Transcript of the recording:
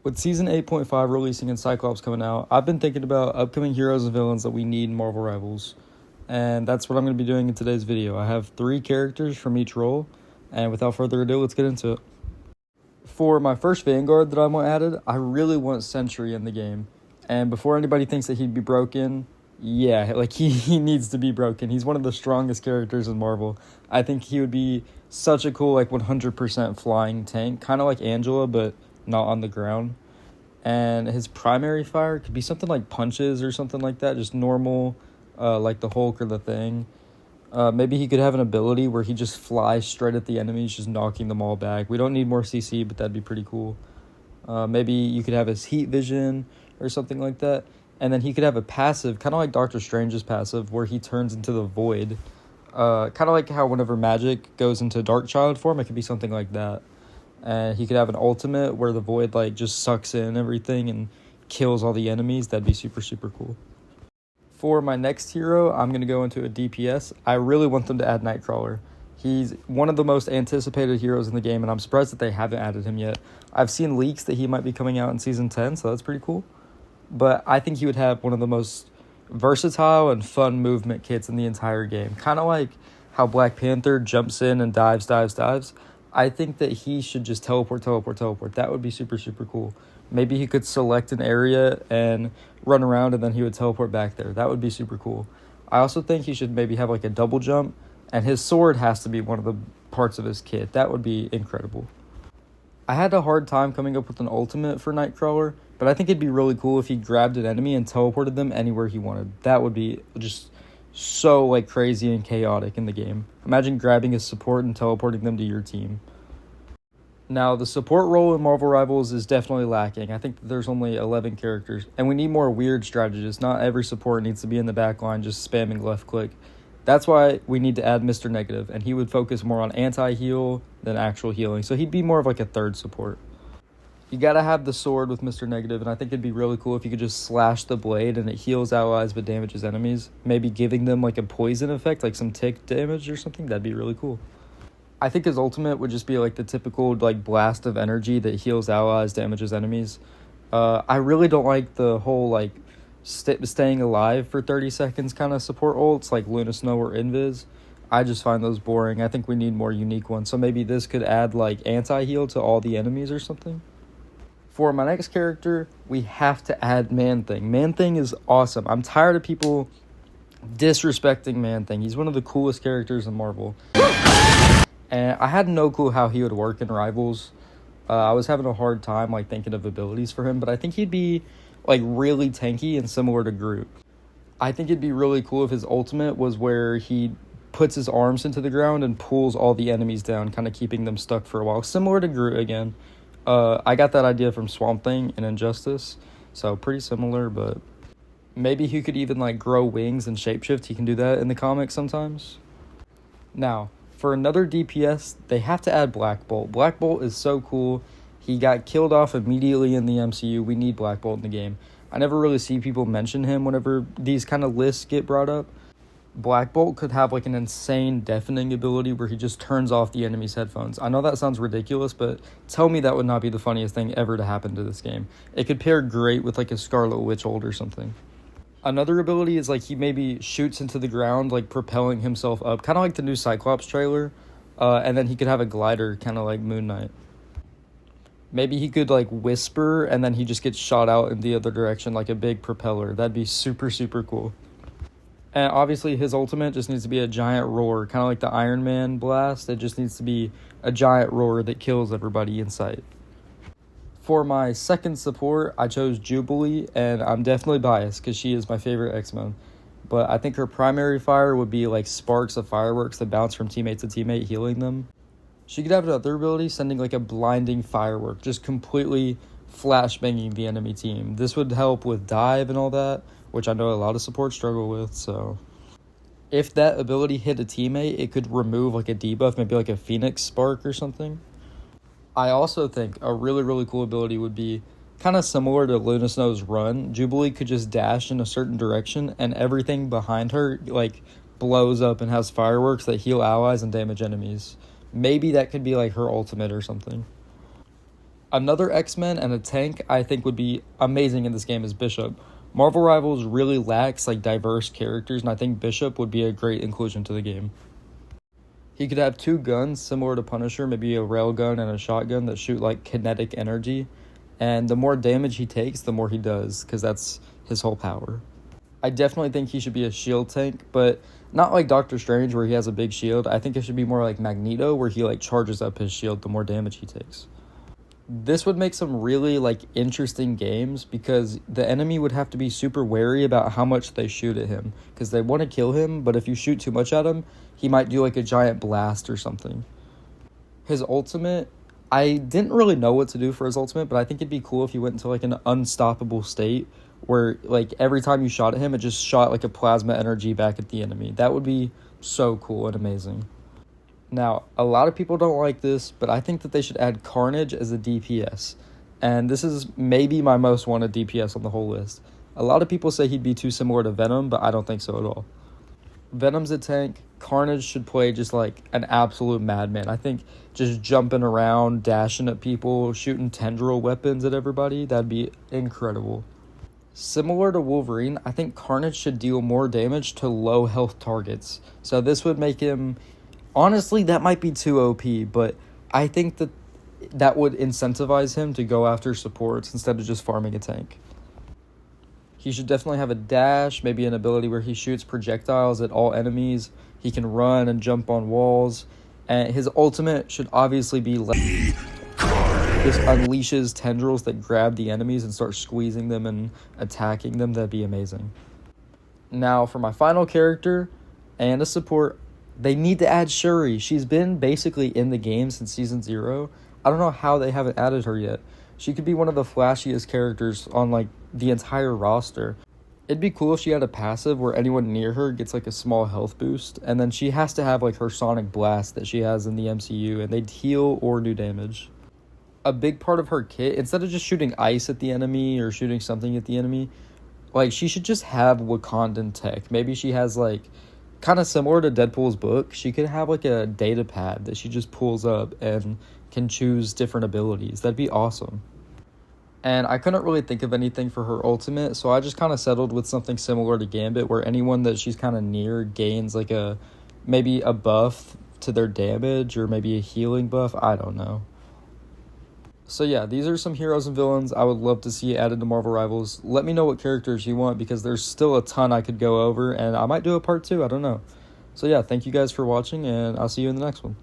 With Season 8.5 releasing and Cyclops coming out, I've been thinking about upcoming heroes and villains that we need in Marvel Rivals. And that's what I'm going to be doing in today's video. I have 3 characters from each role, and without further ado, let's get into it. For my first Vanguard that I want added, I really want Sentry in the game. And before anybody thinks that he'd be broken, yeah, like he needs to be broken. He's one of the strongest characters in Marvel. I think he would be such a cool, 100% flying tank, kind of like Angela, but not on the ground. And his primary fire could be something like punches or something like that, just normal, like the Hulk or the Thing. Maybe he could have an ability where he just flies straight at the enemies, just knocking them all back. We don't need more CC, but that'd be pretty cool. Maybe you could have his heat vision or something like that. And then he could have a passive, kind of like Doctor Strange's passive, where he turns into the Void. Kind of like how whenever magic goes into Darkchild form, it could be something like that. And he could have an ultimate where the Void just sucks in everything and kills all the enemies. That'd be super, super cool. For my next hero, I'm going to go into a DPS. I really want them to add Nightcrawler. He's one of the most anticipated heroes in the game, and I'm surprised that they haven't added him yet. I've seen leaks that he might be coming out in Season 10, so that's pretty cool. But I think he would have one of the most versatile and fun movement kits in the entire game. Kind of like how Black Panther jumps in and dives. I think that he should just teleport. That would be super, super cool. Maybe he could select an area and run around, and then he would teleport back there. That would be super cool. I also think he should maybe have a double jump, and his sword has to be one of the parts of his kit. That would be incredible. I had a hard time coming up with an ultimate for Nightcrawler, but I think it'd be really cool if he grabbed an enemy and teleported them anywhere he wanted. That would be just so crazy and chaotic in the game. Imagine grabbing a support and teleporting them to your team. Now, the support role in Marvel Rivals is definitely lacking. I think that there's only 11 characters, and we need more weird strategists. Not every support needs to be in the back line just spamming left click. That's why we need to add Mr. Negative, and he would focus more on anti-heal than actual healing, so he'd be more of a third support. You gotta have the sword with Mr. Negative, and I think it'd be really cool if you could just slash the blade and it heals allies but damages enemies. Maybe giving them a poison effect, some tick damage or something. That'd be really cool. I think his ultimate would just be the typical blast of energy that heals allies, damages enemies. I really don't like the whole staying alive for 30 seconds kind of support ults like Luna Snow or Invis. I just find those boring. I think we need more unique ones. So maybe this could add anti-heal to all the enemies or something. For my next character, we have to add Man-Thing. Man-Thing is awesome. I'm tired of people disrespecting Man-Thing. He's one of the coolest characters in Marvel. And I had no clue how he would work in Rivals. I was having a hard time thinking of abilities for him, but I think he'd be really tanky and similar to Groot. I think it'd be really cool if his ultimate was where he puts his arms into the ground and pulls all the enemies down, kind of keeping them stuck for a while. Similar to Groot again. I got that idea from Swamp Thing in Injustice, so pretty similar, but maybe he could even grow wings and shapeshift. He can do that in the comics sometimes. Now, for another DPS, they have to add Black Bolt. Black Bolt is so cool. He got killed off immediately in the MCU. We need Black Bolt in the game. I never really see people mention him whenever these kind of lists get brought up. Black Bolt could have an insane deafening ability where he just turns off the enemy's headphones. I know that sounds ridiculous, but tell me that would not be the funniest thing ever to happen to this game. It could pair great with a Scarlet Witch ult or something. Another ability is he maybe shoots into the ground, propelling himself up, kind of like the new Cyclops trailer, and then he could have a glider, kind of like Moon Knight. Maybe he could whisper, and then he just gets shot out in the other direction like a big propeller. That'd be super, super cool. And obviously his ultimate just needs to be a giant roar, kind of like the Iron Man blast. It just needs to be a giant roar that kills everybody in sight. For my second support, I chose Jubilee, and I'm definitely biased because she is my favorite X-Men. But I think her primary fire would be sparks of fireworks that bounce from teammate to teammate, healing them. She could have another ability, sending a blinding firework, just completely flashbanging the enemy team. This would help with dive and all that, which I know a lot of supports struggle with, so if that ability hit a teammate, it could remove a debuff, maybe a Phoenix Spark or something. I also think a really, really cool ability would be kind of similar to Luna Snow's run. Jubilee could just dash in a certain direction, and everything behind her blows up and has fireworks that heal allies and damage enemies. Maybe that could be her ultimate or something. Another X-Men and a tank I think would be amazing in this game is Bishop. Marvel Rivals really lacks like diverse characters, and I think Bishop would be a great inclusion to the game. He could have two guns similar to Punisher, maybe a railgun and a shotgun that shoot like kinetic energy. And the more damage he takes, the more he does, because that's his whole power. I definitely think he should be a shield tank, but not like Doctor Strange where he has a big shield. I think it should be more like Magneto where he like charges up his shield the more damage he takes. This would make some really like interesting games because the enemy would have to be super wary about how much they shoot at him because they want to kill him, but if you shoot too much at him, he might do like a giant blast or something. His ultimate, I didn't really know what to do for his ultimate, but I think it'd be cool if he went into like an unstoppable state where like every time you shot at him, it just shot like a plasma energy back at the enemy. That would be so cool and amazing. Now, a lot of people don't like this, but I think that they should add Carnage as a DPS. And this is maybe my most wanted DPS on the whole list. A lot of people say he'd be too similar to Venom, but I don't think so at all. Venom's a tank. Carnage should play just like an absolute madman. I think just jumping around, dashing at people, shooting tendril weapons at everybody, that'd be incredible. Similar to Wolverine, I think Carnage should deal more damage to low health targets. So this would make him... Honestly, that might be too OP, but I think that would incentivize him to go after supports instead of just farming a tank. He should definitely have a dash, maybe an ability where he shoots projectiles at all enemies. He can run and jump on walls. And his ultimate should obviously be like this unleashes tendrils that grab the enemies and start squeezing them and attacking them. That'd be amazing. Now, for my final character and a support, they need to add Shuri. She's been basically in the game since Season 0. I don't know how they haven't added her yet. She could be one of the flashiest characters on, like, the entire roster. It'd be cool if she had a passive where anyone near her gets, like, a small health boost. And then she has to have, like, her Sonic Blast that she has in the MCU. And they'd heal or do damage. A big part of her kit, instead of just shooting ice at the enemy or shooting something at the enemy, like, she should just have Wakandan tech. Maybe she has, like... kind of similar to Deadpool's book, she could have like a data pad that she just pulls up and can choose different abilities. That'd be awesome. And I couldn't really think of anything for her ultimate, so I just kind of settled with something similar to Gambit, where anyone that she's kind of near gains like maybe a buff to their damage or maybe a healing buff. I don't know. So yeah, these are some heroes and villains I would love to see added to Marvel Rivals. Let me know what characters you want because there's still a ton I could go over and I might do a part 2, I don't know. So yeah, thank you guys for watching and I'll see you in the next one.